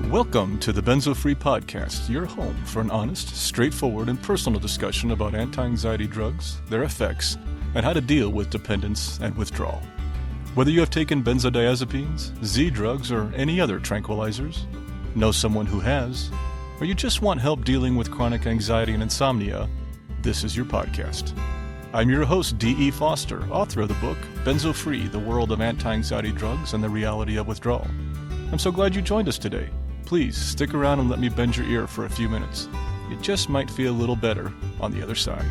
Welcome to the Benzo Free Podcast, your home for an honest, straightforward, and personal discussion about anti-anxiety drugs, their effects, and how to deal with dependence and withdrawal. Whether you have taken benzodiazepines, Z drugs, or any other tranquilizers, know someone who has, or you just want help dealing with chronic anxiety and insomnia, this is your podcast. I'm your host, D.E. Foster, author of the book, Benzo Free, The World of Anti-Anxiety Drugs and the Reality of Withdrawal. I'm so glad you joined us today. Please stick around and let me bend your ear for a few minutes. You just might feel a little better on the other side.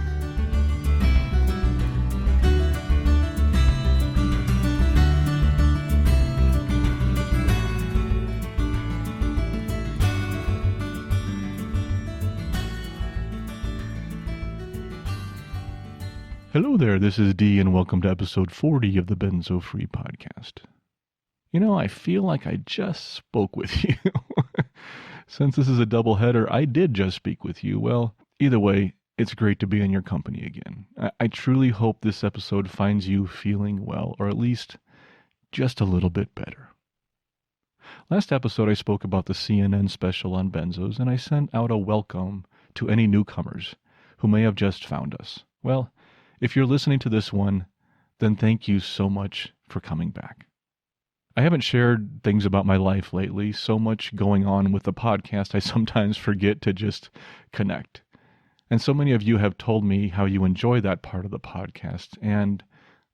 Hello there, this is Dee, and welcome to episode 40 of the Benzo Free Podcast. You know, I feel like I just spoke with you. Since this is a doubleheader, I did just speak with you. Well, either way, it's great to be in your company again. I truly hope this episode finds you feeling well, or at least just a little bit better. Last episode, I spoke about the CNN special on benzos, and I sent out a welcome to any newcomers who may have just found us. Well, if you're listening to this one, then thank you so much for coming back. I haven't shared things about my life lately, so much going on with the podcast, I sometimes forget to just connect. And so many of you have told me how you enjoy that part of the podcast, and,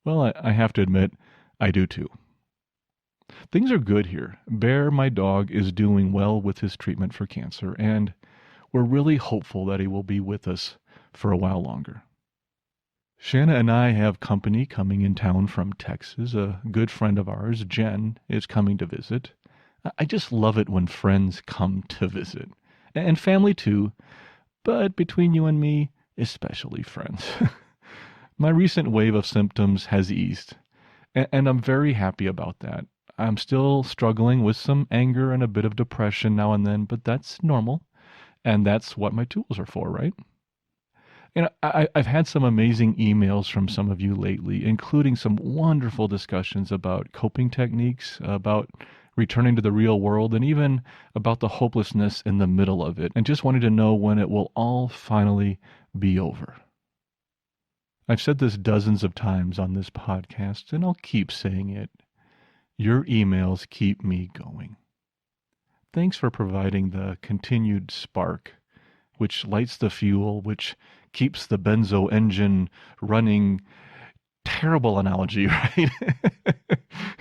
well, I have to admit, I do too. Things are good here. Bear, my dog, is doing well with his treatment for cancer, and we're really hopeful that he will be with us for a while longer. Shanna and I have company coming in town from Texas. A good friend of ours, Jen, is coming to visit. I just love it when friends come to visit. And family too, but between you and me, especially friends. My recent wave of symptoms has eased, and I'm very happy about that. I'm still struggling with some anger and a bit of depression now and then, but that's normal, and that's what my tools are for, right? You know, I've had some amazing emails from some of you lately, including some wonderful discussions about coping techniques, about returning to the real world, and even about the hopelessness in the middle of it, and just wanting to know when it will all finally be over. I've said this dozens of times on this podcast, and I'll keep saying it. Your emails keep me going. Thanks for providing the continued spark, which lights the fuel, which keeps the benzo engine running. Terrible analogy, right?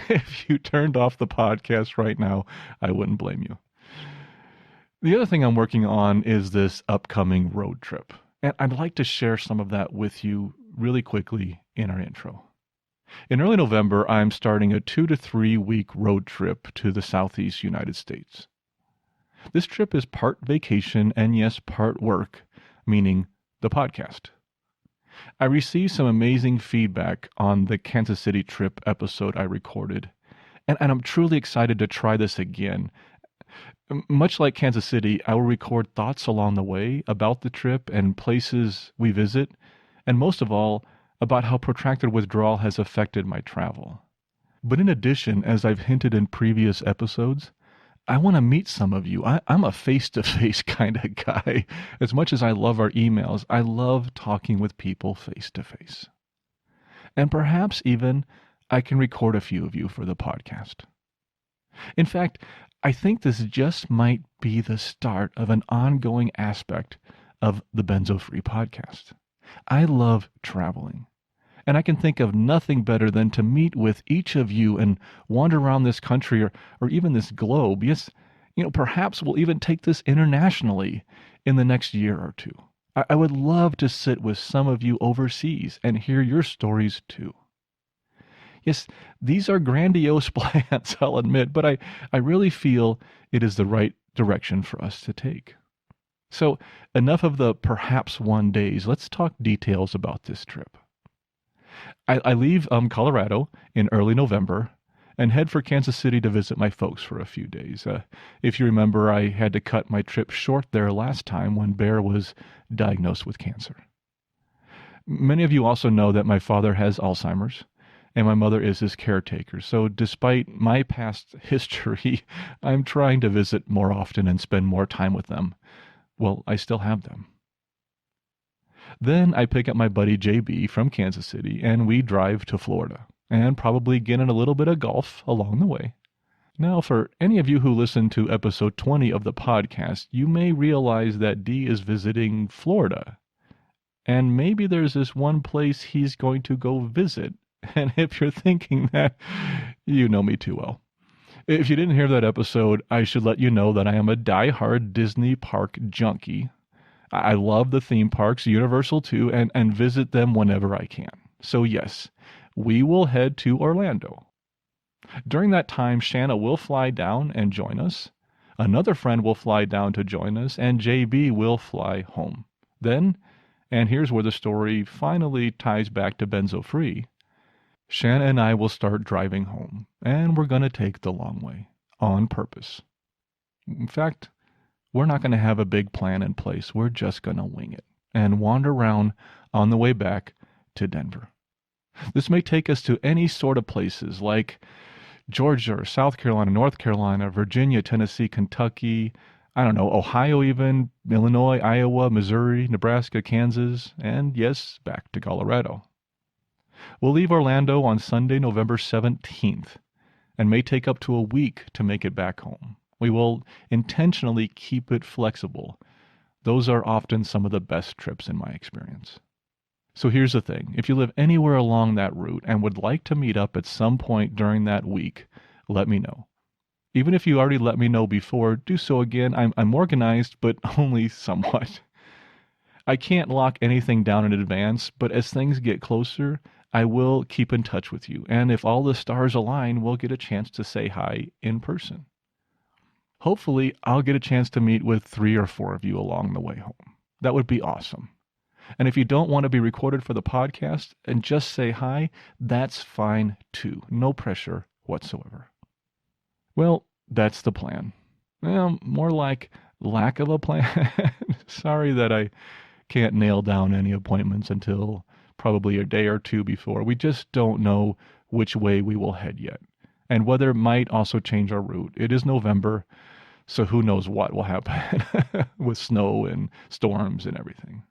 If you turned off the podcast right now, I wouldn't blame you. The other thing I'm working on is this upcoming road trip, and I'd like to share some of that with you really quickly in our intro. In early November, I'm starting a 2 to 3 week road trip to the Southeast United States. This trip is part vacation and, yes, part work, meaning the podcast. I received some amazing feedback on the Kansas City trip episode I recorded, and I'm truly excited to try this again. Much like Kansas City, I will record thoughts along the way about the trip and places we visit, and most of all, about how protracted withdrawal has affected my travel. But in addition, as I've hinted in previous episodes, I want to meet some of you. I'm a face-to-face kind of guy. As much as I love our emails, I love talking with people face-to-face. And perhaps even I can record a few of you for the podcast. In fact, I think this just might be the start of an ongoing aspect of the Benzo Free Podcast. I love traveling. And I can think of nothing better than to meet with each of you and wander around this country or even this globe. Yes, perhaps we'll even take this internationally in the next year or two. I would love to sit with some of you overseas and hear your stories too. Yes, these are grandiose plans, I'll admit, but I really feel it is the right direction for us to take. So enough of the perhaps one days. Let's talk details about this trip. I leave Colorado in early November and head for Kansas City to visit my folks for a few days. If you remember, I had to cut my trip short there last time when Bear was diagnosed with cancer. Many of you also know that my father has Alzheimer's, and my mother is his caretaker. So despite my past history, I'm trying to visit more often and spend more time with them. Well, I still have them. Then I pick up my buddy JB from Kansas City and we drive to Florida and probably get in a little bit of golf along the way. Now, for any of you who listened to episode 20 of the podcast, you may realize that D is visiting Florida. And maybe there's this one place he's going to go visit. And if you're thinking that, you know me too well. If you didn't hear that episode, I should let you know that I am a die-hard Disney park junkie. I love the theme parks, Universal too, and visit them whenever I can. So yes, we will head to Orlando. During that time, Shanna will fly down and join us. Another friend will fly down to join us, and JB will fly home. Then, and here's where the story finally ties back to Benzo Free, Shanna and I will start driving home, and we're going to take the long way, on purpose. In fact, we're not going to have a big plan in place. We're just going to wing it and wander around on the way back to Denver. This may take us to any sort of places like Georgia or South Carolina, North Carolina, Virginia, Tennessee, Kentucky, I don't know, Ohio even, Illinois, Iowa, Missouri, Nebraska, Kansas, and yes, back to Colorado. We'll leave Orlando on Sunday, November 17th, and may take up to a week to make it back home. We will intentionally keep it flexible. Those are often some of the best trips in my experience. So here's the thing. If you live anywhere along that route and would like to meet up at some point during that week, let me know. Even if you already let me know before, do so again. I'm organized, but only somewhat. I can't lock anything down in advance, but as things get closer, I will keep in touch with you. And if all the stars align, we'll get a chance to say hi in person. Hopefully, I'll get a chance to meet with 3 or 4 of you along the way home. That would be awesome. And if you don't want to be recorded for the podcast and just say hi, that's fine too. No pressure whatsoever. Well, that's the plan. Well, more like lack of a plan. Sorry that I can't nail down any appointments until probably a day or two before. We just don't know which way we will head yet. And weather might also change our route. It is November, so who knows what will happen with snow and storms and everything.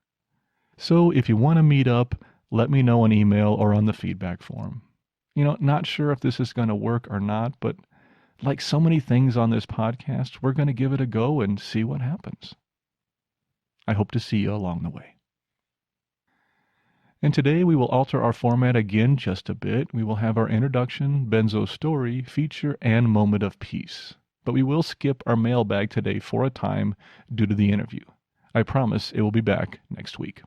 So if you want to meet up, let me know on email or on the feedback form. Not sure if this is going to work or not, but like so many things on this podcast, we're going to give it a go and see what happens. I hope to see you along the way. And today we will alter our format again just a bit. We will have our introduction, Benzo Story, feature, and moment of peace. But we will skip our mailbag today for a time due to the interview. I promise it will be back next week.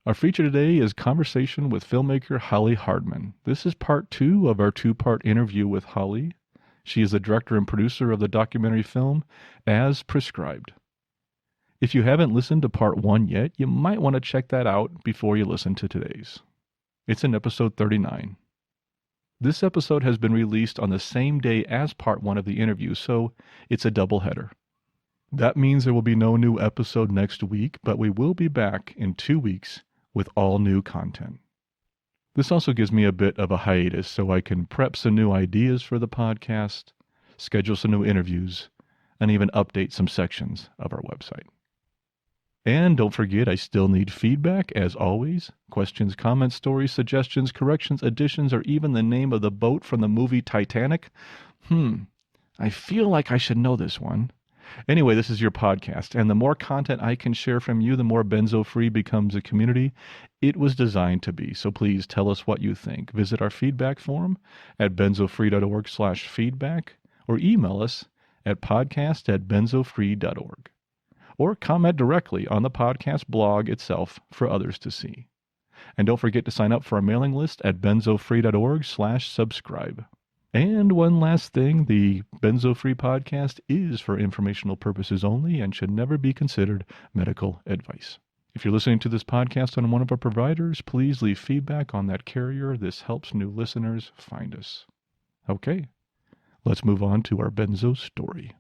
Our feature today is conversation with filmmaker Holly Hardman. This is part 2 of our 2-part interview with Holly. She is the director and producer of the documentary film As Prescribed. If you haven't listened to part 1 yet, you might want to check that out before you listen to today's. It's in episode 39. This episode has been released on the same day as part 1 of the interview, so it's a doubleheader. That means there will be no new episode next week, but we will be back in 2 weeks with all new content. This also gives me a bit of a hiatus so I can prep some new ideas for the podcast, schedule some new interviews, and even update some sections of our website. And don't forget, I still need feedback, as always. Questions, comments, stories, suggestions, corrections, additions, or even the name of the boat from the movie Titanic. I feel like I should know this one. Anyway, this is your podcast, and the more content I can share from you, the more Benzo Free becomes a community it was designed to be. So please tell us what you think. Visit our feedback form at benzofree.org/feedback or email us at podcast@benzofree.org. Or comment directly on the podcast blog itself for others to see. And don't forget to sign up for our mailing list at benzofree.org/subscribe. And one last thing, the Benzo Free podcast is for informational purposes only and should never be considered medical advice. If you're listening to this podcast on one of our providers, please leave feedback on that carrier. This helps new listeners find us. Okay, let's move on to our Benzo story.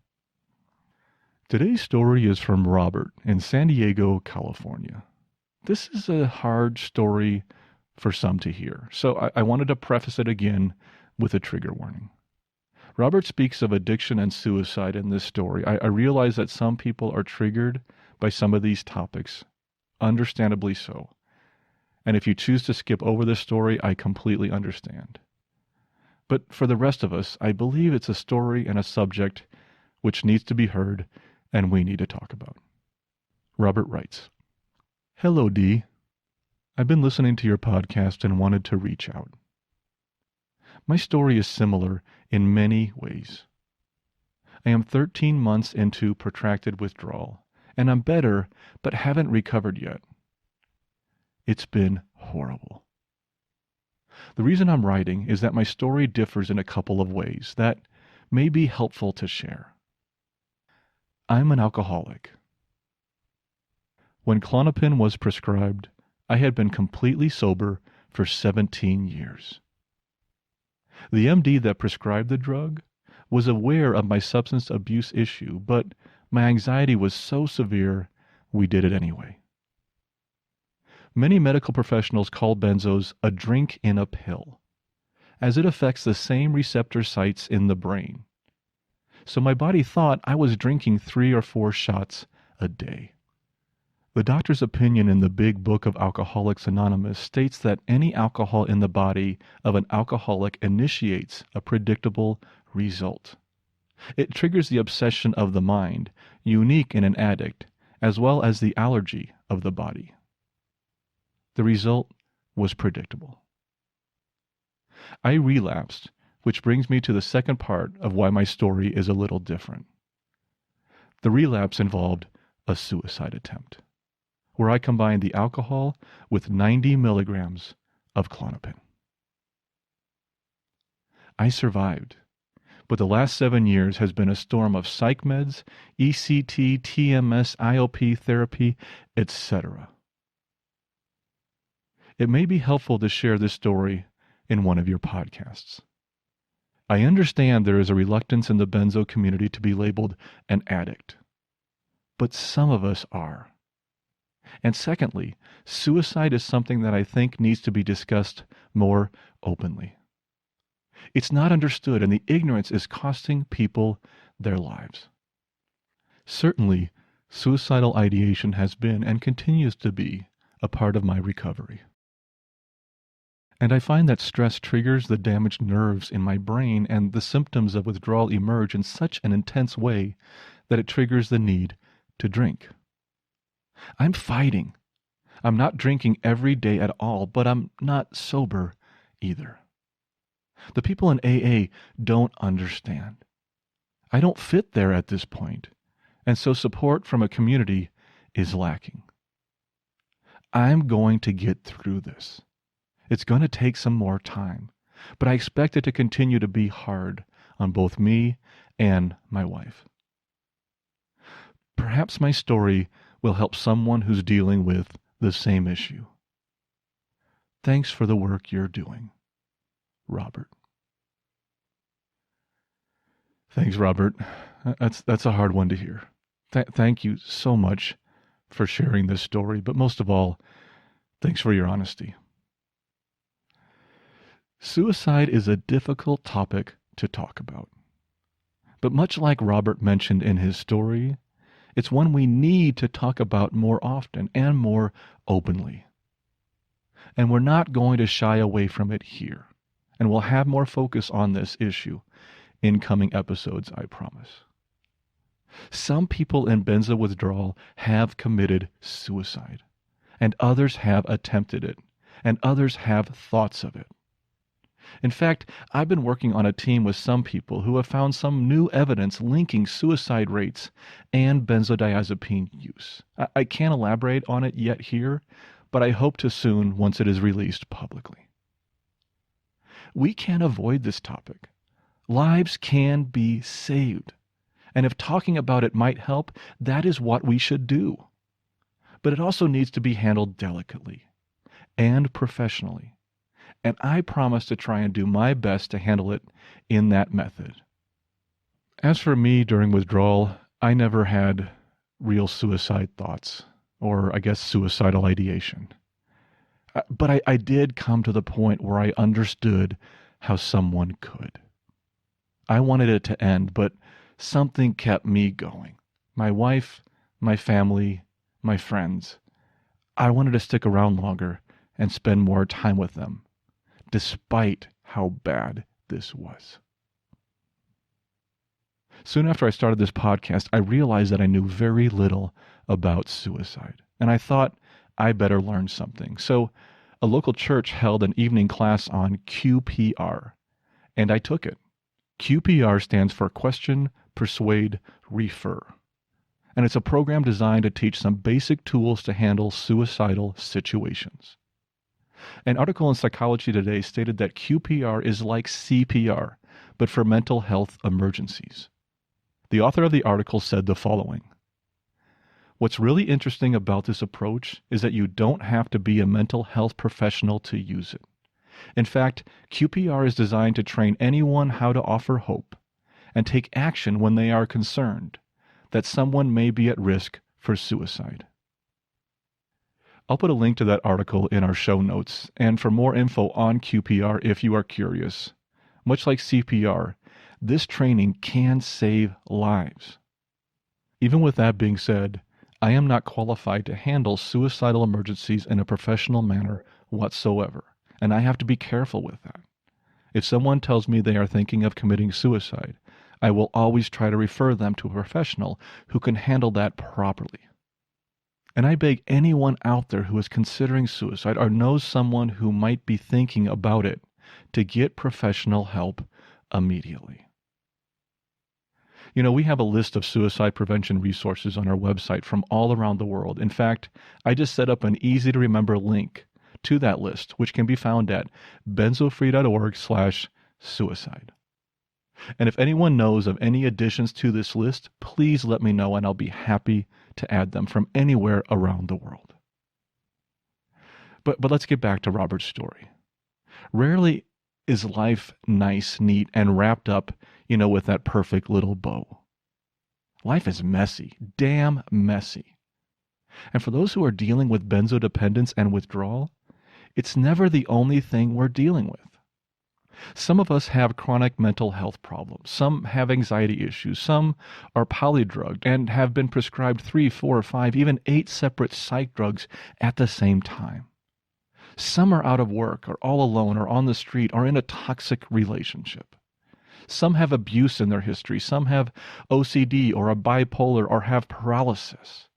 Today's story is from Robert in San Diego, California. This is a hard story for some to hear. So I wanted to preface it again with a trigger warning. Robert speaks of addiction and suicide in this story. I realize that some people are triggered by some of these topics, understandably so. And if you choose to skip over this story, I completely understand. But for the rest of us, I believe it's a story and a subject which needs to be heard and we need to talk about. Robert writes, "Hello, Dee. I've been listening to your podcast and wanted to reach out. My story is similar in many ways. I am 13 months into protracted withdrawal, and I'm better, but haven't recovered yet. It's been horrible. The reason I'm writing is that my story differs in a couple of ways that may be helpful to share. I'm an alcoholic. When Klonopin was prescribed, I had been completely sober for 17 years. The MD that prescribed the drug was aware of my substance abuse issue, but my anxiety was so severe, we did it anyway. Many medical professionals call benzos a drink in a pill, as it affects the same receptor sites in the brain. So my body thought I was drinking 3 or 4 shots a day. The doctor's opinion in the Big Book of Alcoholics Anonymous states that any alcohol in the body of an alcoholic initiates a predictable result. It triggers the obsession of the mind, unique in an addict, as well as the allergy of the body. The result was predictable. I relapsed, which brings me to the second part of why my story is a little different. The relapse involved a suicide attempt, where I combined the alcohol with 90 milligrams of Klonopin. I survived, but the last 7 years has been a storm of psych meds, ECT, TMS, IOP therapy, etc. It may be helpful to share this story in one of your podcasts. I understand there is a reluctance in the benzo community to be labeled an addict, but some of us are. And secondly, suicide is something that I think needs to be discussed more openly. It's not understood, and the ignorance is costing people their lives. Certainly, suicidal ideation has been and continues to be a part of my recovery. And I find that stress triggers the damaged nerves in my brain, and the symptoms of withdrawal emerge in such an intense way that it triggers the need to drink. I'm fighting. I'm not drinking every day at all, but I'm not sober either. The people in AA don't understand. I don't fit there at this point, and so support from a community is lacking. I'm going to get through this. It's going to take some more time, but I expect it to continue to be hard on both me and my wife. Perhaps my story will help someone who's dealing with the same issue. Thanks for the work you're doing, Robert. Thanks, Robert. That's a hard one to hear. Thank you so much for sharing this story, but most of all, thanks for your honesty. Suicide is a difficult topic to talk about. But much like Robert mentioned in his story, it's one we need to talk about more often and more openly. And we're not going to shy away from it here. And we'll have more focus on this issue in coming episodes, I promise. Some people in benzo withdrawal have committed suicide, and others have attempted it, and others have thoughts of it. In fact, I've been working on a team with some people who have found some new evidence linking suicide rates and benzodiazepine use. I can't elaborate on it yet here, but I hope to soon once it is released publicly. We can't avoid this topic. Lives can be saved. And if talking about it might help, that is what we should do. But it also needs to be handled delicately and professionally. And I promise to try and do my best to handle it in that method. As for me during withdrawal, I never had real suicide thoughts, or I guess suicidal ideation. But I did come to the point where I understood how someone could. I wanted it to end, but something kept me going. My wife, my family, my friends. I wanted to stick around longer and spend more time with them, despite how bad this was. Soon after I started this podcast, I realized that I knew very little about suicide, and I thought I better learn something. So a local church held an evening class on QPR, and I took it. QPR stands for Question, Persuade, Refer. And it's a program designed to teach some basic tools to handle suicidal situations. An article in Psychology Today stated that QPR is like CPR, but for mental health emergencies. The author of the article said the following: "What's really interesting about this approach is that you don't have to be a mental health professional to use it. In fact, QPR is designed to train anyone how to offer hope and take action when they are concerned that someone may be at risk for suicide." I'll put a link to that article in our show notes, and for more info on QPR if you are curious. Much like CPR, this training can save lives. Even with that being said, I am not qualified to handle suicidal emergencies in a professional manner whatsoever, and I have to be careful with that. If someone tells me they are thinking of committing suicide, I will always try to refer them to a professional who can handle that properly. And I beg anyone out there who is considering suicide or knows someone who might be thinking about it to get professional help immediately. You know, we have a list of suicide prevention resources on our website from all around the world. In fact, I just set up an easy-to-remember link to that list, which can be found at benzofree.org/suicide. And if anyone knows of any additions to this list, please let me know and I'll be happy to add them from anywhere around the world. But let's get back to Robert's story. Rarely is life nice, neat, and wrapped up, with that perfect little bow. Life is messy, damn messy. And for those who are dealing with benzodependence and withdrawal, it's never the only thing we're dealing with. Some of us have chronic mental health problems. Some have anxiety issues. Some are polydrugged and have been prescribed 3, 4, 5, even 8 separate psych drugs at the same time. Some are out of work or all alone or on the street or in a toxic relationship. Some have abuse in their history. Some have OCD or a bipolar or have paralysis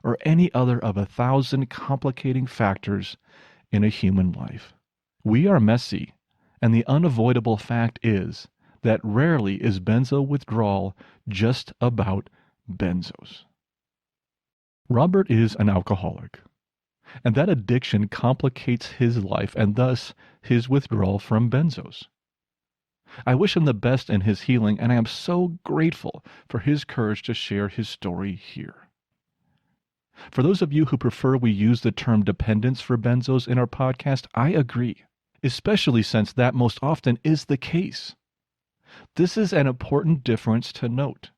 or any other of 1,000 complicating factors in a human life. We are messy, and the unavoidable fact is that rarely is benzo withdrawal just about benzos. Robert is an alcoholic, and that addiction complicates his life and thus his withdrawal from benzos. I wish him the best in his healing, and I am so grateful for his courage to share his story here. For those of you who prefer we use the term dependence for benzos in our podcast, I agree, especially since that most often is the case. This is an important difference to note,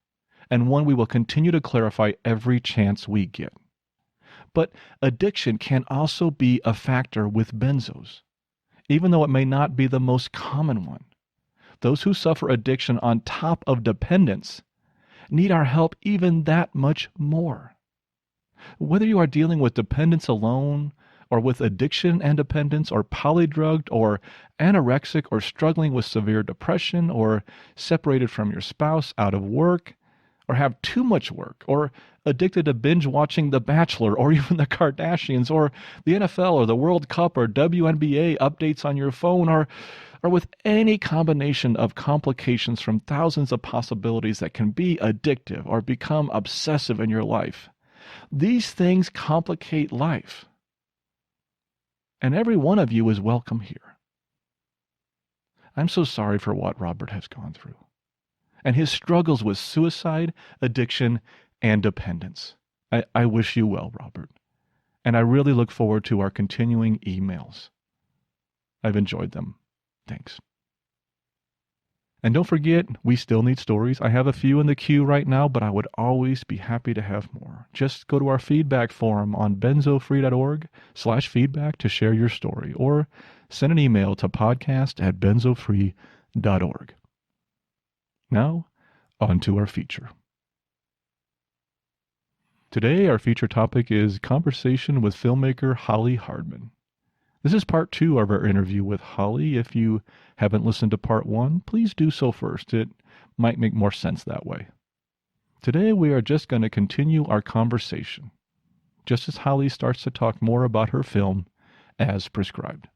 and one we will continue to clarify every chance we get. But addiction can also be a factor with benzos, even though it may not be the most common one. Those who suffer addiction on top of dependence need our help even that much more. Whether you are dealing with dependence alone, or with addiction and dependence, or polydrugged, or anorexic, or struggling with severe depression, or separated from your spouse, out of work, or have too much work, or addicted to binge watching The Bachelor, or even the Kardashians, or the NFL, or the World Cup, or WNBA updates on your phone, or with any combination of complications from thousands of possibilities that can be addictive or become obsessive in your life. These things complicate life. And every one of you is welcome here. I'm so sorry for what Robert has gone through, and his struggles with suicide, addiction, and dependence. I wish you well, Robert, and I really look forward to our continuing emails. I've enjoyed them. Thanks. And don't forget, we still need stories. I have a few in the queue right now, but I would always be happy to have more. Just go to our feedback forum on benzofree.org/feedback to share your story, or send an email to podcast@benzofree.org. Now, on to our feature. Today, our feature topic is conversation with filmmaker Holly Hardman. This is part 2 of our interview with Holly. If you haven't listened to part 1, please do so first. It might make more sense that way. Today, we are just going to continue our conversation, just as Holly starts to talk more about her film, As Prescribed.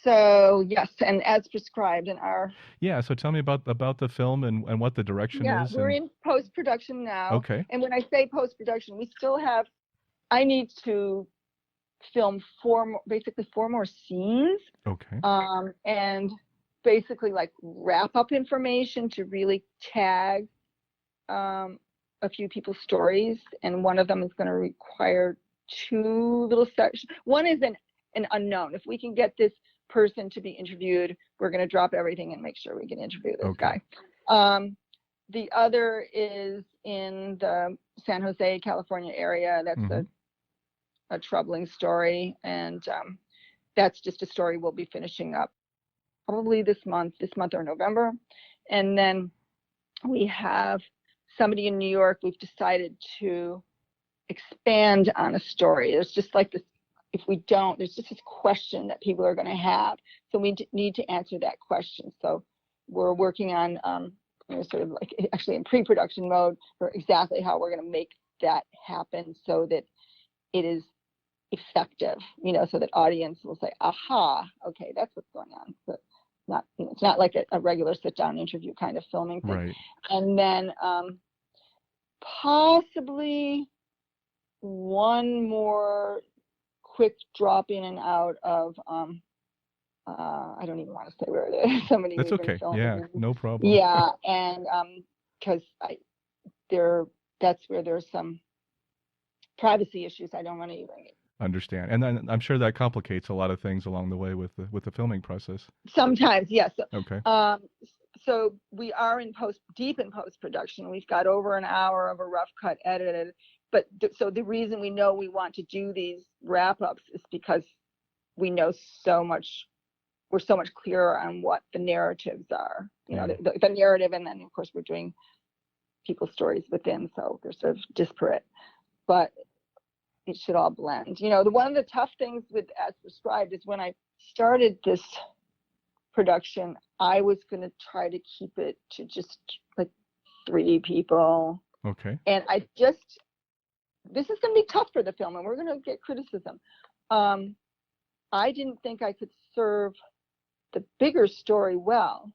So, yes, and as prescribed in our... Yeah, so tell me about the film and what the direction is. Yeah, we're in post-production now. Okay. And when I say post-production, we still have... I need to film basically four more scenes. Okay. And basically like wrap up information to really tag a few people's stories. And one of them is going to require 2 little sections. One is an unknown. If we can get this person to be interviewed, we're going to drop everything and make sure we can interview this guy. The other is in the San Jose, California area. That's a troubling story, and that's just a story we'll be finishing up probably this month or November. And then we have somebody in New York. We've decided to expand on a story. There's just like this, if we don't, there's just this question that people are going to have, so we need to answer that question. So we're working on sort of like actually in pre-production mode for exactly how we're going to make that happen so that it is effective, so that audience will say, aha, okay, that's what's going on. But not, it's not like a regular sit-down interview kind of filming thing. Right. And then possibly one more quick drop in and out of I don't even want to say where it is. Somebody. That's okay. Yeah, no problem. Yeah, and because that's where there's some privacy issues. I don't want to even understand. And then I'm sure that complicates a lot of things along the way with the filming process. Sometimes, yes. Okay. So we are deep in post-production. We've got over an hour of a rough cut edited. But so the reason we know we want to do these wrap-ups is because we know we're so much clearer on what the narratives are. The narrative, and then of course we're doing people's stories within, so they're sort of disparate. But it should all blend. One of the tough things with As Prescribed is when I started this production, I was going to try to keep it to just like 3 people. Okay. And this is going to be tough for the film, and we're going to get criticism. I didn't think I could serve the bigger story well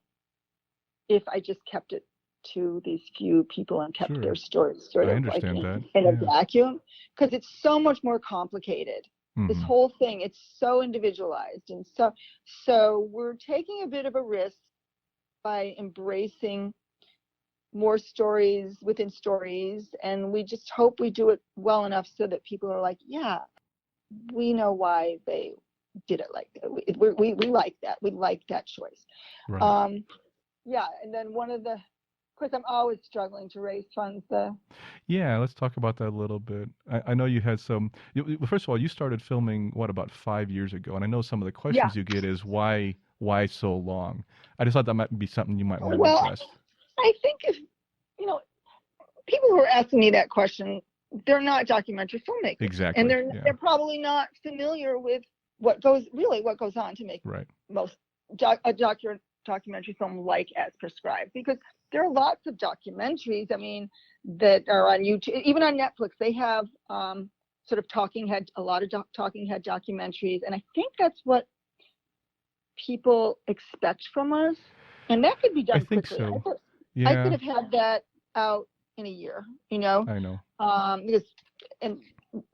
if I just kept it to these few people and kept their stories sort of like in a vacuum, because it's so much more complicated. This whole thing, it's so individualized, and so we're taking a bit of a risk by embracing more stories within stories, and we just hope we do it well enough so that people are like, yeah, we know why they did it like that. We like that. We like that choice. Right. Yeah, and then of course, I'm always struggling to raise funds. Yeah, let's talk about that a little bit. I know you had first of all, you started filming, about 5 years ago? And I know some of the questions you get is why so long? I just thought that might be something you might want to address. I think if, people who are asking me that question, they're not documentary filmmakers. Exactly. And they're probably not familiar with what goes on to make most documentary film like As Prescribed, because there are lots of documentaries, that are on YouTube, even on Netflix. They have sort of a lot of talking head documentaries, and I think that's what people expect from us, and that could be done quickly. So. I could have had that out in a year, I know. And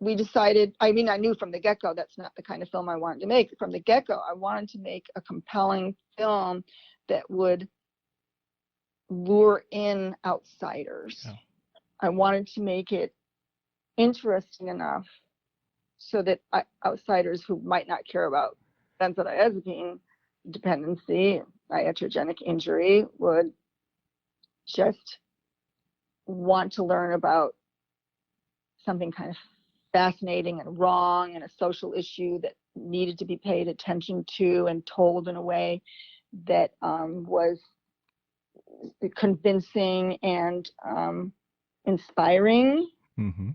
we decided, I knew from the get-go that's not the kind of film I wanted to make. From the get-go, I wanted to make a compelling film that would lure in outsiders. Yeah. I wanted to make it interesting enough so that outsiders who might not care about benzodiazepine dependency, iatrogenic injury would just want to learn about something kind of fascinating and wrong and a social issue that needed to be paid attention to and told in a way that was convincing and inspiring. Mm-hmm.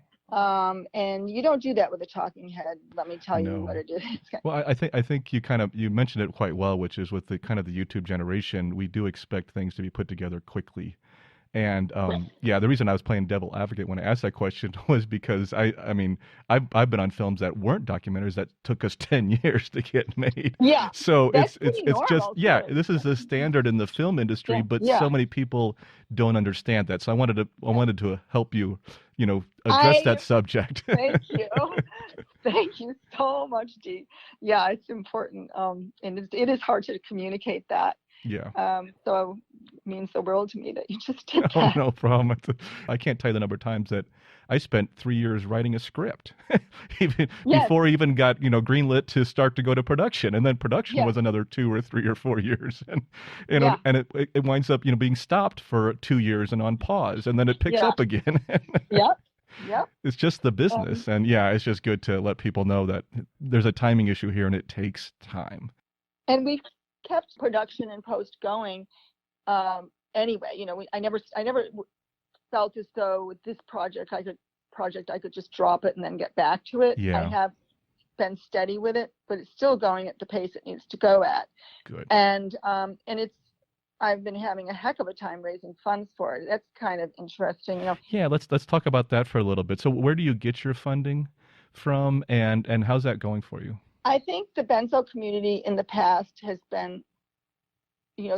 And you don't do that with a talking head. Let me tell you what No. it is. Well, I think you mentioned it quite well, which is with the kind of the YouTube generation, we do expect things to be put together quickly. And yeah, the reason I was playing devil advocate when I asked that question was because I mean, I've been on films that weren't documentaries that took us 10 years to get made. Yeah, So that's pretty it's just normal yeah, too. this is the standard in the film industry, Yeah, but yeah. so many people don't understand that. So I wanted to help you, address I that subject. thank you. Thank you so much, Dee. Yeah, it's important. And it is hard to communicate that. Yeah. So it means the world to me that you just did Oh, that. no problem. I can't tell you the number of times that I spent 3 years writing a script, even Yes, before I even got greenlit to start to go to production, and then production yes, was another 2 or 3 or 4 years, and yeah, and it winds up being stopped for 2 years and on pause, and then it picks yeah, up again. yep, yep. It's just the Um, business, and yeah, it's just good to let people know that there's a timing issue here, and it takes time. and we've kept production and post going. Anyway, I never felt as though with this project I could just drop it and then get back to it. I Yeah, have been steady with it, but it's still going at the pace it needs to go at. good. And I've been having a heck of a time raising funds for it. That's kind of interesting. Yeah, let's talk about that for a little bit. So where do you get your funding from, and how's that going for you? I think the benzo community in the past has been,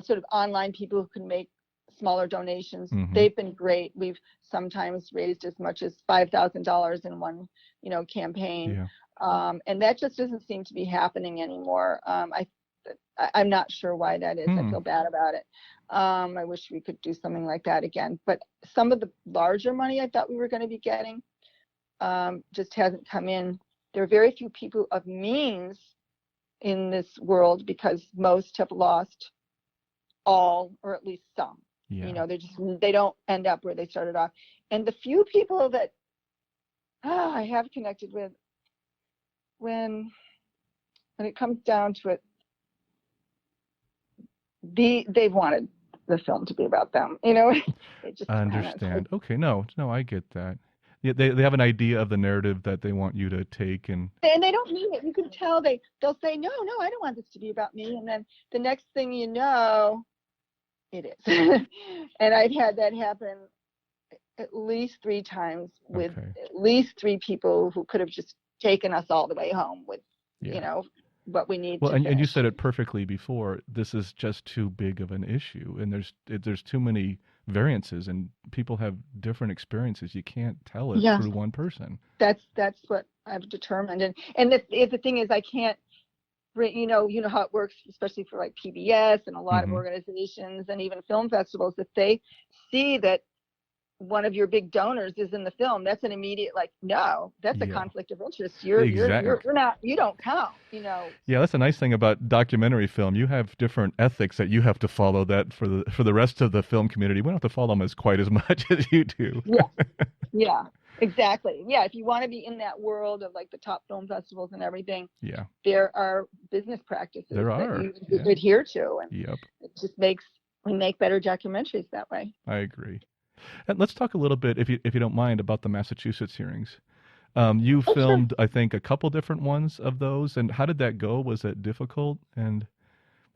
sort of online people who can make smaller donations. Hmm. They've been great. We've sometimes raised as much as $5,000 in one, campaign. Yeah. And that just doesn't seem to be happening anymore. I'm not sure why that is. I Hmm. feel bad about it. I wish we could do something like that again. But some of the larger money I thought we were going to be getting just hasn't come in. There are very few people of means in this world because most have lost all or at least some. Yeah. They don't end up where they started off. And the few people that I have connected with, when it comes down to it, they've wanted the film to be about them. It just I kind of like, understand. Okay, no, I get that. Yeah, they have an idea of the narrative that they want you to take, and and they don't mean it. You can tell they'll say, no, I don't want this to be about me. And then the next thing you know, it is. And I've had that happen at least 3 times with okay. at least 3 people who could have just taken us all the way home with, Yeah. what we need Well, to and you finish. said it perfectly before. This is just too big of an issue, and there's too many variances, and people have different experiences. You can't tell it Yeah, through one person. that's what I've determined. And the thing is, I can't bring, how it works, especially for like PBS and a lot of Hmm. organizations and even film festivals. If they see that one of your big donors is in the film, that's an immediate, like, no, that's a Yeah. conflict of interest. You're Exact. not, you don't count. Yeah, that's a nice thing about documentary film. You have different ethics that you have to follow that for the rest of the film community. We don't have to follow them as quite as much as you do. Yeah, yeah, exactly. Yeah, if you want to be in that world of like the top film festivals and everything, Yeah, there are business practices there that are. you Yeah. adhere to, and Yep. it just makes we make better documentaries that way. I agree. And let's talk a little bit, if you don't mind, about the Massachusetts hearings. You Oh, sure. filmed, I think, a couple different ones of those. And how did that go? Was it difficult? And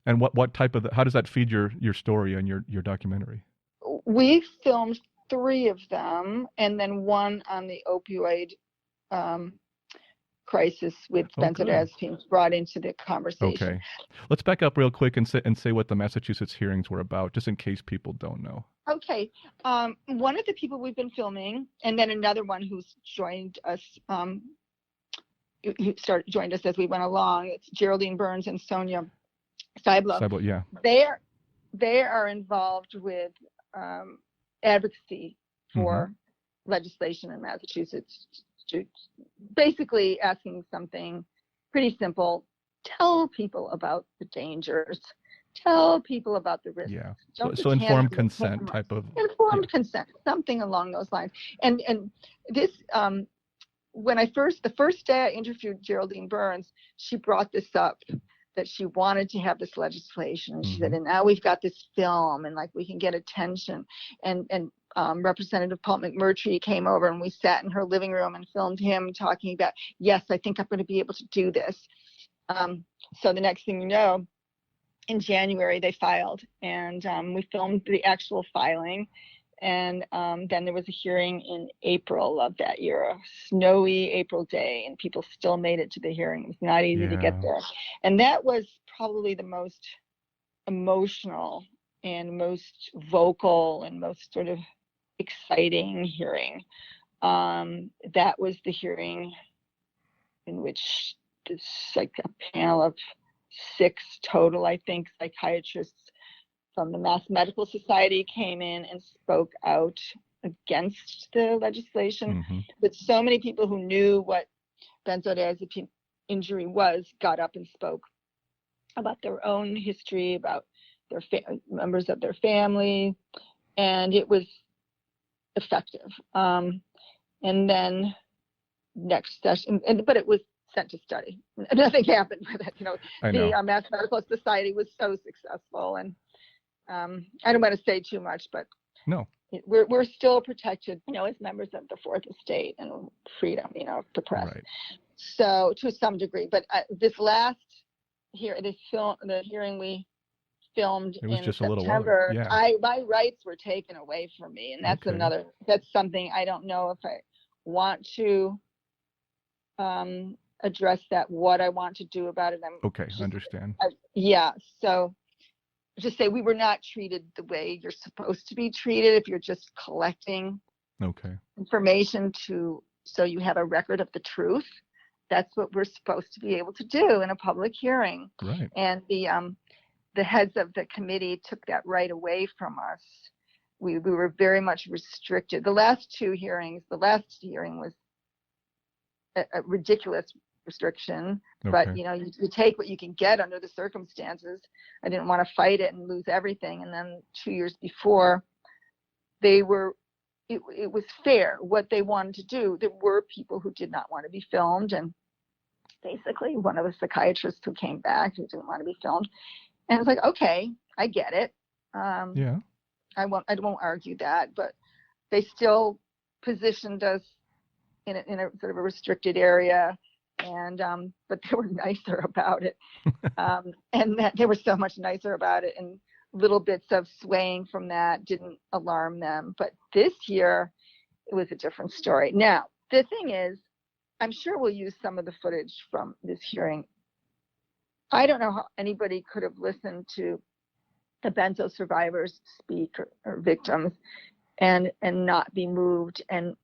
what type of how does that feed your story and your documentary? We filmed 3 of them, and then one on the opioid um, crisis with Oh, good. benzodiazepines brought into the conversation. Okay. Let's back up real quick and say what the Massachusetts hearings were about, just in case people don't know. Okay, one of the people we've been filming, and then another one who's joined us, joined us as we went along. It's Geraldine Burns and Sonia Seiblo. Cyber, yeah. They are involved with advocacy Hmm. for legislation in Massachusetts, to basically asking something pretty simple: tell people about the dangers, tell people about the risks. Yeah. Don't So just hand informed them the consent cameras. type of. Informed Yeah. consent, something along those lines. And this, when the first day I interviewed Geraldine Burns, she brought this up, that she wanted to have this legislation. And she said, and now we've got this film, and like we can get attention. And Representative Paul McMurtry came over, and we sat in her living room and filmed him talking about, yes, I think I'm going to be able to do this. So the next thing you know, in January they filed, and we filmed the actual filing. And then there was a hearing in April of that year, a snowy April day, and people still made it to the hearing. It was not easy to get there. And that was probably the most emotional and most vocal and most sort of exciting hearing. That was the hearing in which this, like, a panel of 6 total, I think, psychiatrists from the Mass Medical Society came in and spoke out against the legislation. But so many people who knew what benzodiazepine injury was got up and spoke about their own history, about their members of their family, and it was effective. And then next session, but it was sent to study. Nothing happened with it. The Mass Medical Society was so successful, and I don't want to say too much, but no, we're still protected, as members of the Fourth Estate and freedom, of the press. Right. So to some degree, but this last the hearing we filmed in September, my rights were taken away from me, and that's something I don't know if I want to address that, what I want to do about it. Understand. So just say we were not treated the way you're supposed to be treated if you're just collecting information so you have a record of the truth. That's what we're supposed to be able to do in a public hearing. Right. And the heads of the committee took that right away from us. We were very much restricted. The last hearing was a ridiculous restriction, but you take what you can get under the circumstances. I didn't want to fight it and lose everything. And then 2 years before, it was fair what they wanted to do. There were people who did not want to be filmed, and basically one of the psychiatrists who came back who didn't want to be filmed. And I was like, okay, I get it. I won't argue that, but they still positioned us in a sort of a restricted area, and but they were nicer about it. And they were so much nicer about it, and little bits of swaying from that didn't alarm them. But this year, it was a different story. Now, the thing is, I'm sure we'll use some of the footage from this hearing. I don't know how anybody could have listened to the benzo survivors speak, or victims, and not be moved. And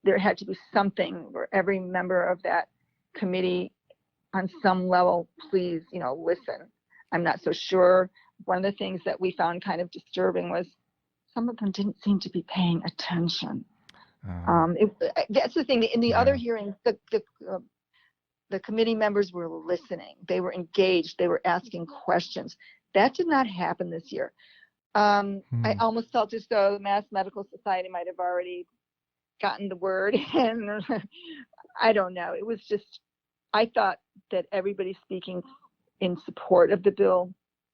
there had to be something where every member of that committee on some level, please, listen. I'm not so sure. One of the things that we found kind of disturbing was some of them didn't seem to be paying attention. That's the thing. In the other hearings, the committee members were listening. They were engaged. They were asking questions. That did not happen this year. I almost felt as though the Mass Medical Society might have already gotten the word in. I don't know. It was just, I thought that everybody speaking in support of the bill,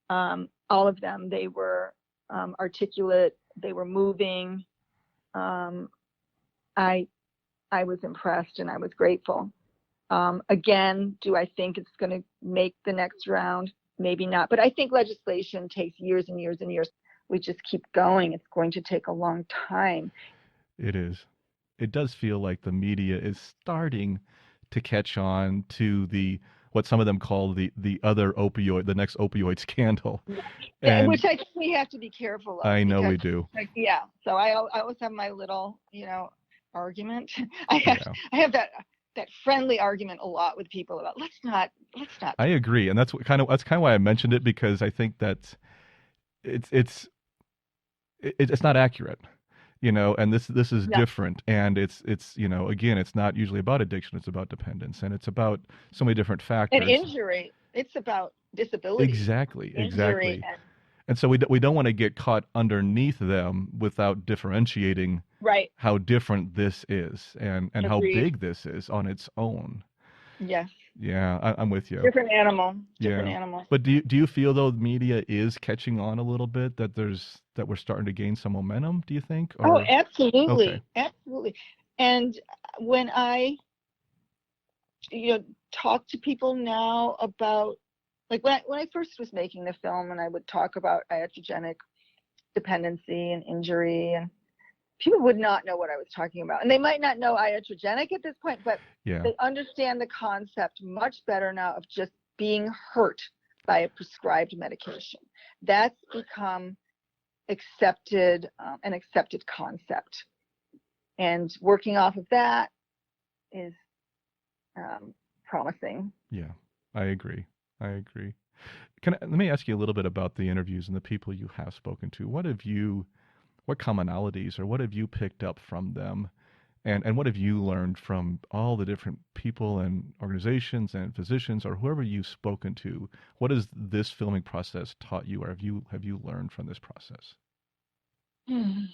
all of them, they were articulate, they were moving. I was impressed and I was grateful. Again, do I think it's going to make the next round? Maybe not. But I think legislation takes years and years and years. We just keep going. It's going to take a long time. It is. It does feel like the media is starting to catch on to what some of them call the next opioid scandal. And which I think we have to be careful of. I know we do. So I always have my little, argument. I have that friendly argument a lot with people about let's not. I agree, and that's kind of why I mentioned it, because I think that it's not accurate. And this is different, and it's again, it's not usually about addiction, it's about dependence, and it's about so many different factors. And injury, it's about disability. Exactly. And so we don't want to get caught underneath them without differentiating Right. how different this is and how Agreed. big this is on its own. Yes. Yeah, I'm with you. Different animal. Different Yeah. animal. But do you feel though media is catching on a little bit, that we're starting to gain some momentum, do you think? Oh, Or okay. absolutely. Absolutely. And when I, talk to people now about, like when I first was making the film and I would talk about iatrogenic dependency and injury, and people would not know what I was talking about. And they might not know iatrogenic at this point, but Yeah. they understand the concept much better now of just being hurt by a prescribed medication. That's become accepted, an accepted concept. And working off of that is promising. Yeah. I agree. I agree. Let me ask you a little bit about the interviews and the people you have spoken to. What commonalities or what have you picked up from them? And what have you learned from all the different people and organizations and physicians or whoever you've spoken to? What has this filming process taught you, or have you learned from this process? The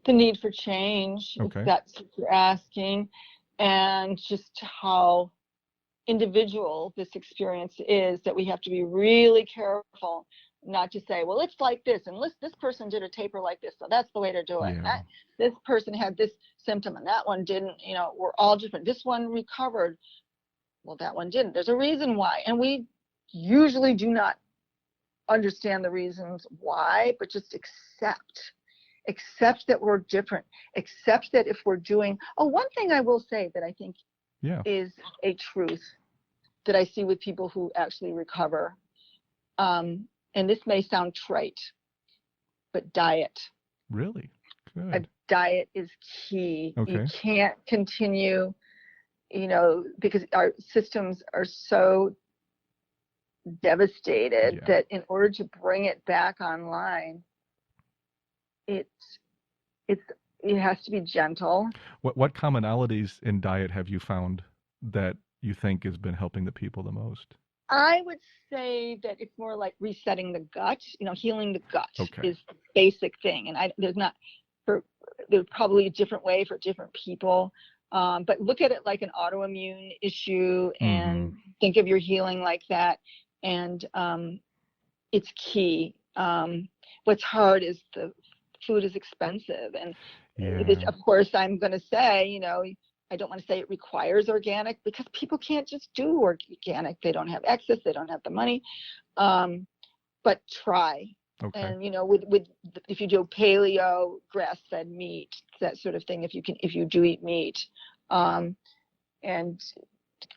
need for change, if Okay. that's what you're asking, and just how individual this experience is, that we have to be really careful not to say, well, it's like this, and this person did a taper like this, so that's the way to do it. Yeah. That this person had this symptom and that one didn't. We're all different. This one recovered, well, that one didn't. There's a reason why, and we usually do not understand the reasons why, but just accept that we're different, accept that if we're doing, one thing I will say that I think Yeah. is a truth that I see with people who actually recover, and this may sound trite, but diet. Really? A Good. diet is key. You Okay. can't continue, because our systems are so devastated Yeah. that in order to bring it back online, it has to be gentle. What commonalities in diet have you found that you think has been helping the people the most? I would say that it's more like resetting the gut. Healing the gut Okay. is the basic thing, and there's probably a different way for different people. But look at it like an autoimmune issue, and think of your healing like that. And it's key. What's hard is the food is expensive, and this, Yeah. of course, I'm going to say, I don't want to say it requires organic, because people can't just do organic. They don't have access. They don't have the money. But try. Okay. And with if you do paleo, grass-fed meat, that sort of thing. If you do eat meat, and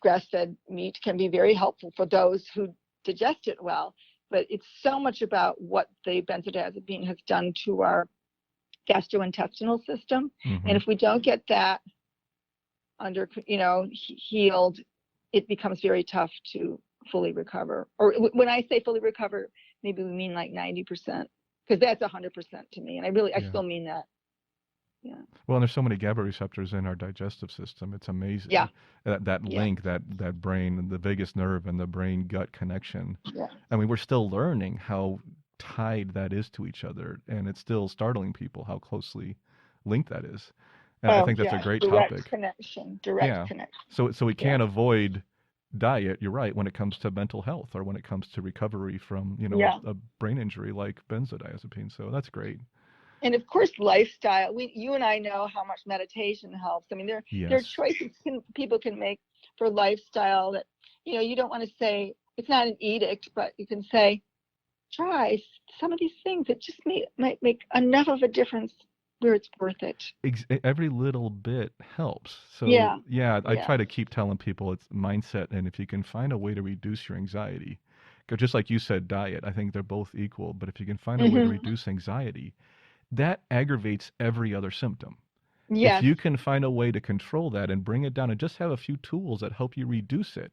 grass-fed meat can be very helpful for those who digest it well. But it's so much about what the benzodiazepine has done to our gastrointestinal system, and if we don't get that under, healed, it becomes very tough to fully recover. Or when I say fully recover, maybe we mean like 90%, because that's 100% to me, and I Yeah. still mean that. Yeah. Well, and there's so many GABA receptors in our digestive system. It's amazing. Yeah. That Yeah. link, that brain, the vagus nerve and the brain gut connection. Yeah. I mean, we're still learning how tied that is to each other, and it's still startling people how closely linked that is. And I think that's a great topic. Direct connection. So we can't avoid diet. You're right, when it comes to mental health or when it comes to recovery from, a brain injury like benzodiazepine. So that's great. And of course, lifestyle. You and I know how much meditation helps. I mean, there are choices people can make for lifestyle that, you don't want to say, it's not an edict, but you can say, try some of these things that just might make enough of a difference where it's worth it. Every little bit helps. So I try to keep telling people it's mindset, and if you can find a way to reduce your anxiety, just like you said, diet, I think they're both equal, but if you can find a way to reduce anxiety, that aggravates every other symptom. Yes. If you can find a way to control that and bring it down and just have a few tools that help you reduce it,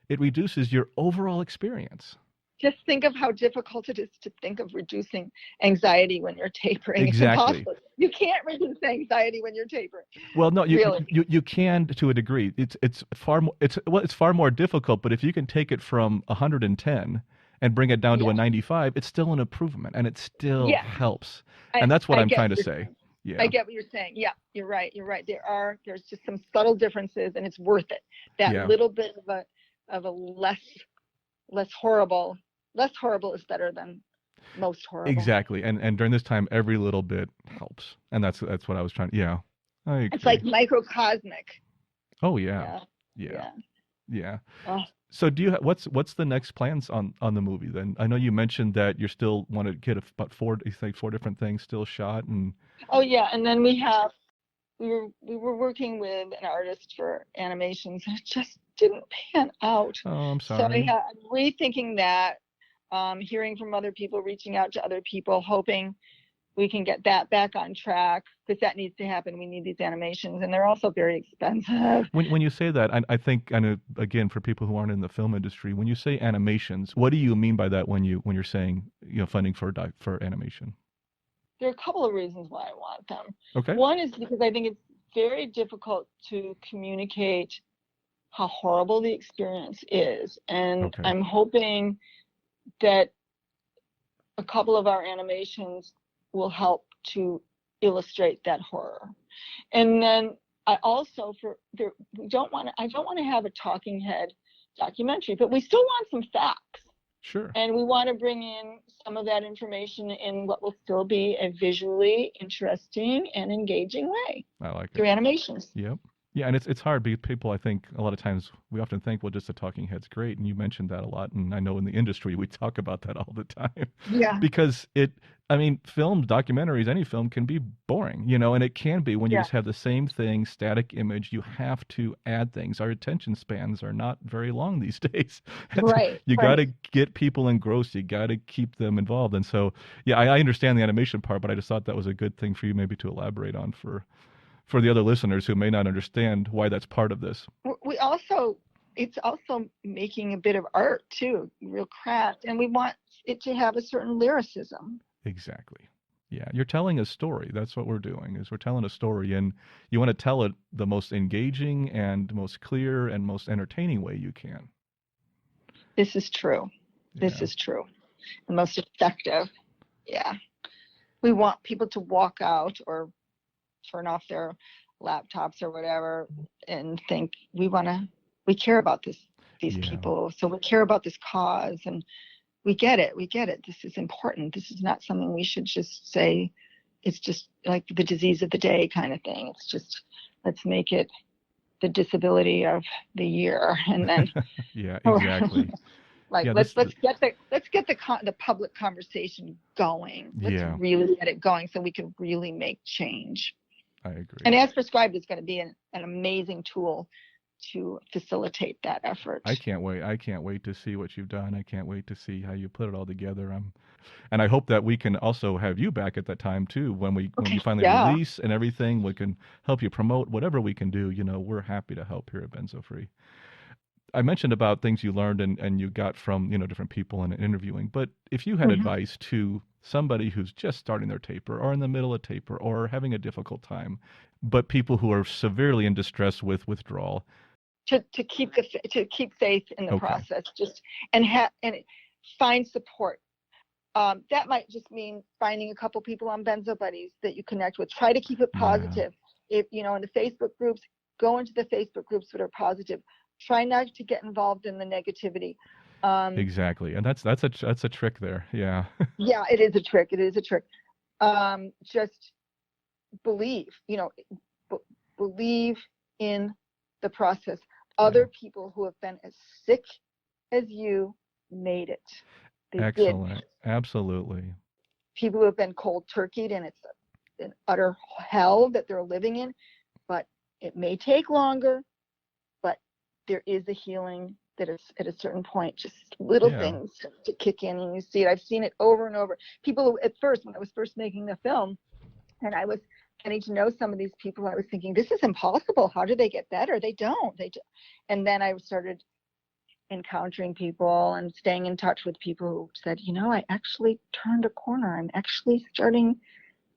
it reduces your overall experience. Just think of how difficult it is to think of reducing anxiety when you're tapering. Exactly. It's impossible. You can't reduce anxiety when you're tapering. Well, no, really. you can to a degree. It's far more difficult. But if you can take it from 110 and bring it down to Yeah. a 95, it's still an improvement and it still Yes. helps. And that's what I I'm get trying what to you're say. saying. I Yeah. get what you're saying. Yeah, you're right. You're right. There's just some subtle differences, and it's worth it. That Yeah. little bit of a less horrible. Less horrible is better than most horrible. Exactly. And during this time, every little bit helps. And that's what I was trying. Yeah. I It's agree. like microcosmic. Oh yeah. Yeah. Yeah. Yeah. Yeah. Oh, So do you what's the next plans on the movie then? I know you mentioned that you still want to get about four different things still shot and oh yeah. And then we were working with an artist for animations, and it just didn't pan out. oh, I'm So sorry. I'm rethinking that, hearing from other people, reaching out to other people, hoping we can get that back on track, because that needs to happen. We need these animations, and they're also very expensive. When you say that, I think, I know, again, for people who aren't in the film industry, when you say animations, what do you mean by that when you're saying, funding for animation? There are a couple of reasons why I want them. Okay. One is because I think it's very difficult to communicate how horrible the experience is, and Okay. I'm hoping that a couple of our animations will help to illustrate that horror. And then I also we don't want to I don't want to have a talking head documentary, but we still want some facts. Sure. And we want to bring in some of that information in what will still be a visually interesting and engaging way I like it. through animations. Yep. Yeah, and it's hard because people, I think, a lot of times we often think, well, just a talking head's great, and you mentioned that a lot, and I know in the industry we talk about that all the time, Yeah, because I mean, film documentaries, any film can be boring, and it can be when you yeah, just have the same thing, static image. You have to add things. Our attention spans are not very long these days, and so right, you got right. to get people engrossed. You got to keep them involved, and so yeah, I understand the animation part, but I just thought that was a good thing for you maybe to elaborate on for the other listeners who may not understand why that's part of this. We also, it's also making a bit of art too, real craft, and we want it to have a certain lyricism. Exactly. Yeah, you're telling a story. That's what we're doing. Is we're telling a story, and you want to tell it the most engaging and most clear and most entertaining way you can. This is true. This Yeah. is true. The most effective. Yeah. We want people to walk out or turn off their laptops or whatever and think we care about these Yeah. people. So we care about this cause, and we get it. We get it. This is important. This is not something we should just say it's just like the disease of the day kind of thing. It's just, let's make it the disability of the year, and then Yeah, exactly. like Yeah, let's get the public conversation going. Let's yeah, really get it going so we can really make change. I agree. And as prescribed is going to be an amazing tool to facilitate that effort. I can't wait. I can't wait to see what you've done. I can't wait to see how you put it all together. And I hope that we can also have you back at that time too, when you Okay. finally Yeah. release and everything. We can help you promote whatever we can do. We're happy to help here at Benzo Free. I mentioned about things you learned and you got from different people and interviewing. But if you had Mhm. advice to somebody who's just starting their taper or in the middle of taper or having a difficult time, but people who are severely in distress with withdrawal. To keep faith in the Okay. process, just and find support. That might just mean finding a couple people on Benzo Buddies that you connect with. Try to keep it Yeah. positive. If in the Facebook groups, go into the Facebook groups that are positive. Try not to get involved in the negativity. Exactly. And that's a trick there. Yeah. Yeah, it is a trick. It is a trick. Just believe. B- believe in the process. Yeah. Other people who have been as sick as you made it. They did. Excellent. Absolutely. People who have been cold turkeyed, and it's an utter hell that they're living in, but it may take longer, but there is a healing that is at a certain point, just little Yeah. things to kick in, and you see it. I've seen it over and over. People who, at first, when I was first making the film and I was getting to know some of these people, I was thinking, this is impossible. How do they get better? They don't. And then I started encountering people and staying in touch with people who said, I actually turned a corner. I'm actually starting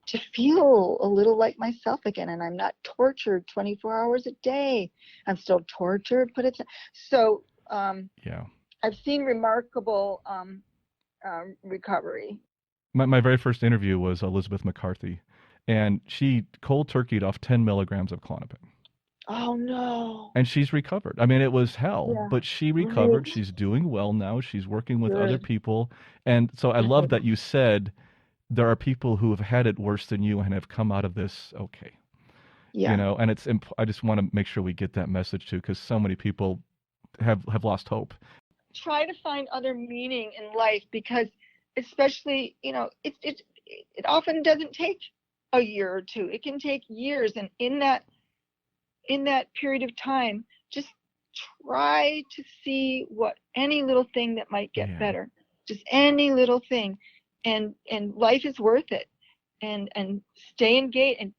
to feel a little like myself again, and I'm not tortured 24 hours a day. I'm still tortured, but it's so Yeah. I've seen remarkable recovery. My very first interview was Elizabeth McCarthy, and she cold turkeyed off 10 milligrams of Klonopin. Oh no. And she's recovered. I mean, it was hell, Yeah. but she recovered. Right. She's doing well now. She's working with other Good. people. And so I love Good. that you said there are people who have had it worse than you and have come out of this okay. Yeah. And I just want to make sure we get that message too, because so many people have lost hope. Try to find other meaning in life, because especially, it often doesn't take a year or two. It can take years, and in that period of time, just try to see what any little thing that might get Yeah, better, just any little thing, and life is worth it, and stay engaged and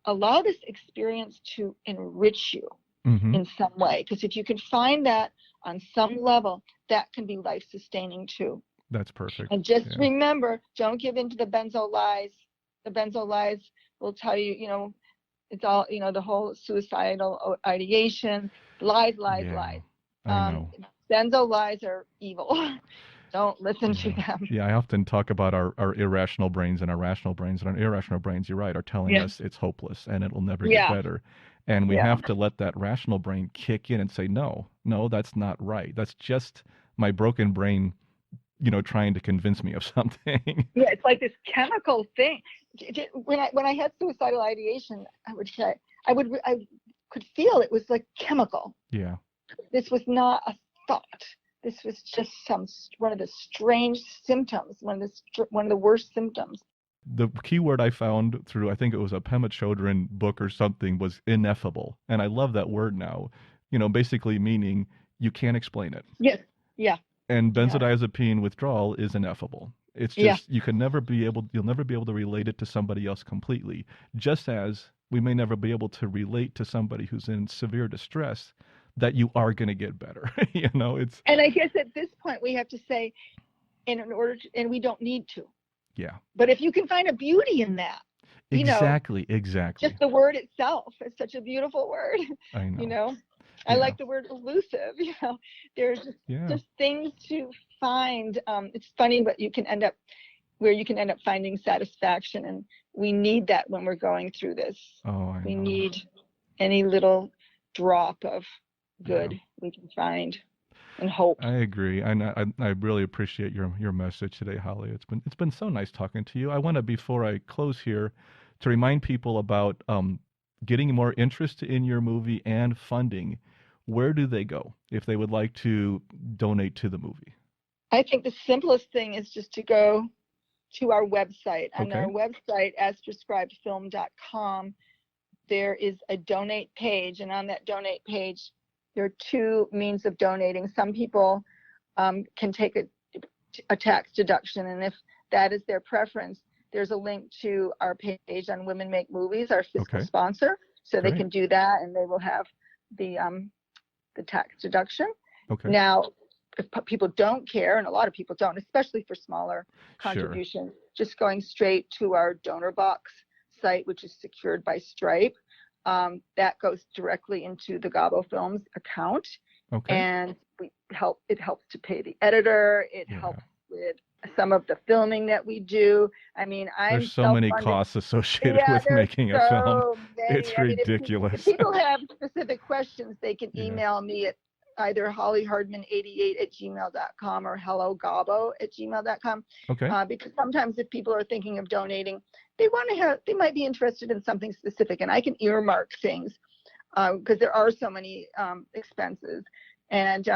allow this experience to enrich you hmm, in some way, because if you can find that on some level, that can be life sustaining too. that's perfect. And just Yeah, remember, don't give in to the benzo lies. The benzo lies will tell you, it's all, the whole suicidal ideation, lies, lies, yeah, lies. I Um, know. Benzo lies are evil. Don't listen to Yeah. them. Yeah, I often talk about our irrational brains and our rational brains, and our irrational brains, you're right, are telling Yeah. us it's hopeless and it'll never get Yeah. better. And we Yeah. have to let that rational brain kick in and say, no, no, that's not right. That's just my broken brain, trying to convince me of something. Yeah. It's like this chemical thing. When I had suicidal ideation, I could feel it was like chemical. Yeah. This was not a thought. This was just one of the strange symptoms, one of the worst symptoms. The key word I found through, I think it was a Pema Chodron book or something, was ineffable. And I love that word now, basically meaning you can't explain it. Yes. Yeah. And Yeah. benzodiazepine withdrawal is ineffable. It's Yeah. just you'll never be able to relate it to somebody else completely. Just as we may never be able to relate to somebody who's in severe distress that you are going to get better. It's And I guess at this point we have to say, and we don't need to. yeah. But if you can find a beauty in that, you know, Exactly, exactly. just the word itself is such a beautiful word. I you know. know, I Yeah. like the word elusive. There's Yeah. just things to find. It's funny, but you can end up finding satisfaction, and we need that when we're going through this. Oh, I We know. need any little drop of Yeah. good we can find and hope. I agree. I really appreciate your message today, Holly. It's been so nice talking to you. I want to, before I close here, to remind people about getting more interest in your movie and funding. Where do they go if they would like to donate to the movie? I think the simplest thing is just to go to our website. On our Okay. website, asprescribedfilm.com, there is a donate page, and on that donate page, there are two means of donating. Some people can take a tax deduction, and if that is their preference, there's a link to our page on Women Make Movies, our fiscal Okay. sponsor, so they Great. can do that, and they will have the tax deduction. Okay. Now, if people don't care, and a lot of people don't, especially for smaller Sure. contributions, just going straight to our donor box site, which is secured by Stripe, that goes directly into the Gabo Films account, Okay. and it helps to pay the editor. It Yeah. helps with some of the filming that we do. I mean, I'm There's so many self-funded. costs associated Yeah, with there's making a film. so many. It's I mean, if ridiculous. people have specific questions, they can Yeah. email me at either hollyhardman88@gmail.com or hellogabo@gmail.com. Okay. Because sometimes if people are thinking of donating, they might be interested in something specific, and I can earmark things because there are so many expenses. And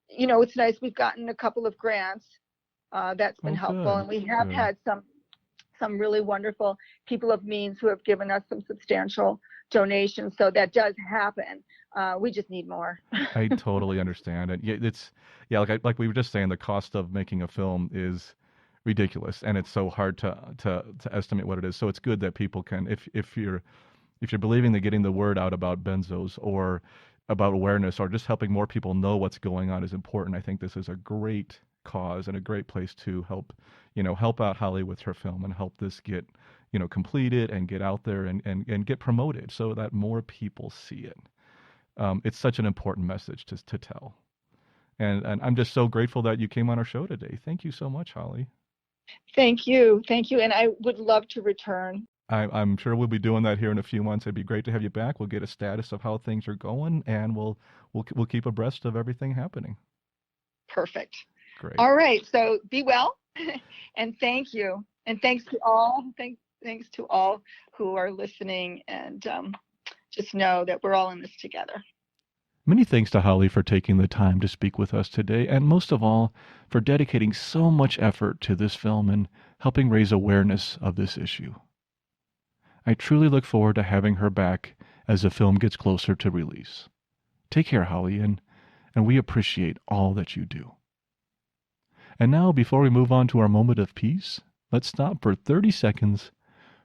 it's nice. We've gotten a couple of grants. That's been Oh, helpful, good. and we have Good. had some really wonderful people of means who have given us some substantial donations. So that does happen. We just need more. I totally understand it. Yeah, like we were just saying, the cost of making a film is ridiculous, and it's so hard to estimate what it is. So it's good that people can, if you're believing that getting the word out about benzos or about awareness or just helping more people know what's going on is important. I think this is a great cause and a great place to help out Holly with her film and help this get, completed and get out there and get promoted so that more people see it. It's such an important message to tell. And I'm just so grateful that you came on our show today. Thank you so much, Holly. Thank you. Thank you. And I would love to return. I'm sure we'll be doing that here in a few months. It'd be great to have you back. We'll get a status of how things are going, and we'll keep abreast of everything happening. Perfect. Great. All right. So be well, and thank you. And thanks to all. Thanks to all who are listening, and just know that we're all in this together. Many thanks to Holly for taking the time to speak with us today, and most of all, for dedicating so much effort to this film and helping raise awareness of this issue. I truly look forward to having her back as the film gets closer to release. Take care, Holly, and we appreciate all that you do. And now, before we move on to our moment of peace, let's stop for 30 seconds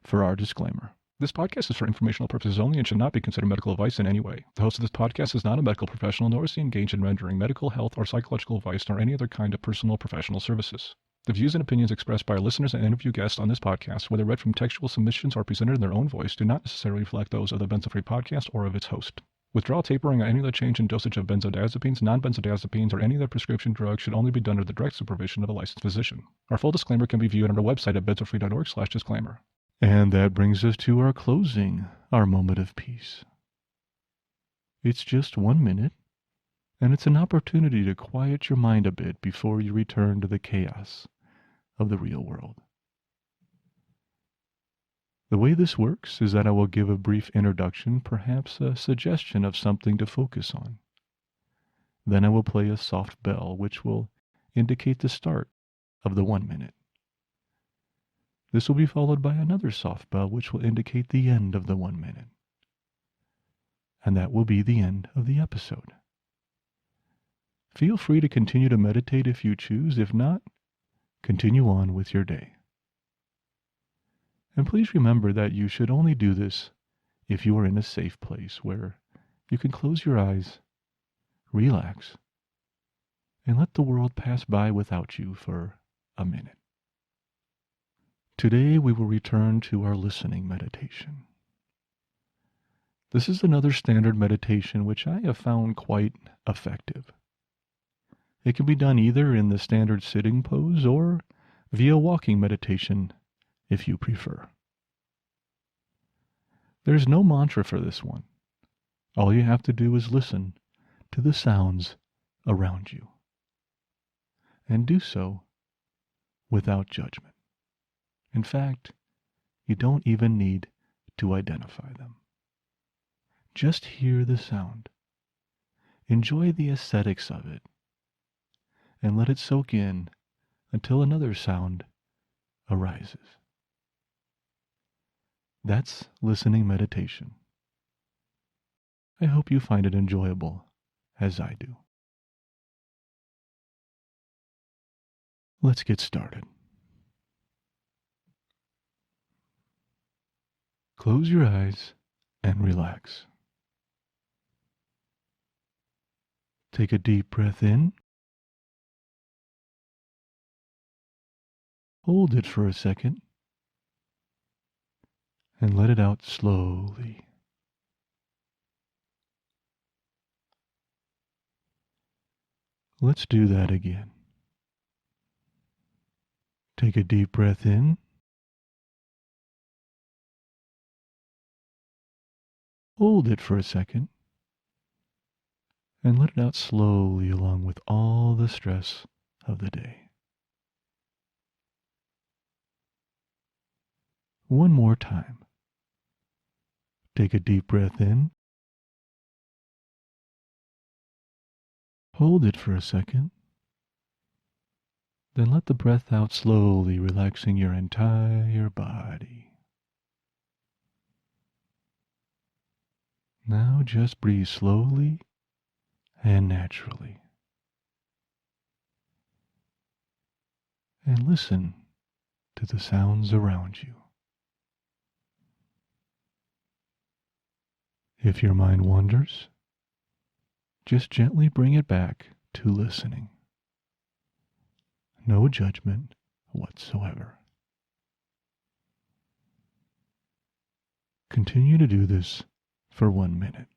for our disclaimer. This podcast is for informational purposes only and should not be considered medical advice in any way. The host of this podcast is not a medical professional, nor is he engaged in rendering medical, health, or psychological advice, nor any other kind of personal or professional services. The views and opinions expressed by our listeners and interview guests on this podcast, whether read from textual submissions or presented in their own voice, do not necessarily reflect those of the Benzo Free podcast or of its host. Withdrawal tapering or any other change in dosage of benzodiazepines, non-benzodiazepines, or any other prescription drug should only be done under the direct supervision of a licensed physician. Our full disclaimer can be viewed on our website at benzofree.org/disclaimer. And that brings us to our closing, our moment of peace. It's just 1 minute, and it's an opportunity to quiet your mind a bit before you return to the chaos of the real world. The way this works is that I will give a brief introduction, perhaps a suggestion of something to focus on. Then I will play a soft bell, which will indicate the start of the 1 minute. This will be followed by another soft bell, which will indicate the end of the 1 minute. And that will be the end of the episode. Feel free to continue to meditate if you choose. If not, continue on with your day. And please remember that you should only do this if you are in a safe place where you can close your eyes, relax, and let the world pass by without you for a minute. Today we will return to our listening meditation. This is another standard meditation which I have found quite effective. It can be done either in the standard sitting pose or via walking meditation if you prefer. There's no mantra for this one. All you have to do is listen to the sounds around you, and do so without judgment. In fact, you don't even need to identify them. Just hear the sound. Enjoy the aesthetics of it, and let it soak in until another sound arises. That's listening meditation. I hope you find it enjoyable as I do. Let's get started. Close your eyes and relax. Take a deep breath in. Hold it for a second and let it out slowly. Let's do that again. Take a deep breath in. Hold it for a second and let it out slowly along with all the stress of the day. One more time. Take a deep breath in. Hold it for a second. Then let the breath out slowly, relaxing your entire body. Now just breathe slowly and naturally. And listen to the sounds around you. If your mind wanders, just gently bring it back to listening. No judgment whatsoever. Continue to do this for 1 minute.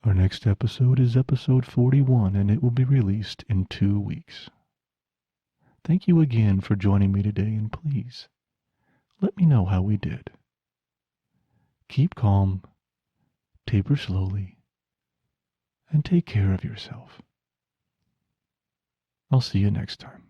Our next episode is episode 41, and it will be released in 2 weeks. Thank you again for joining me today, and please let me know how we did. Keep calm, taper slowly, and take care of yourself. I'll see you next time.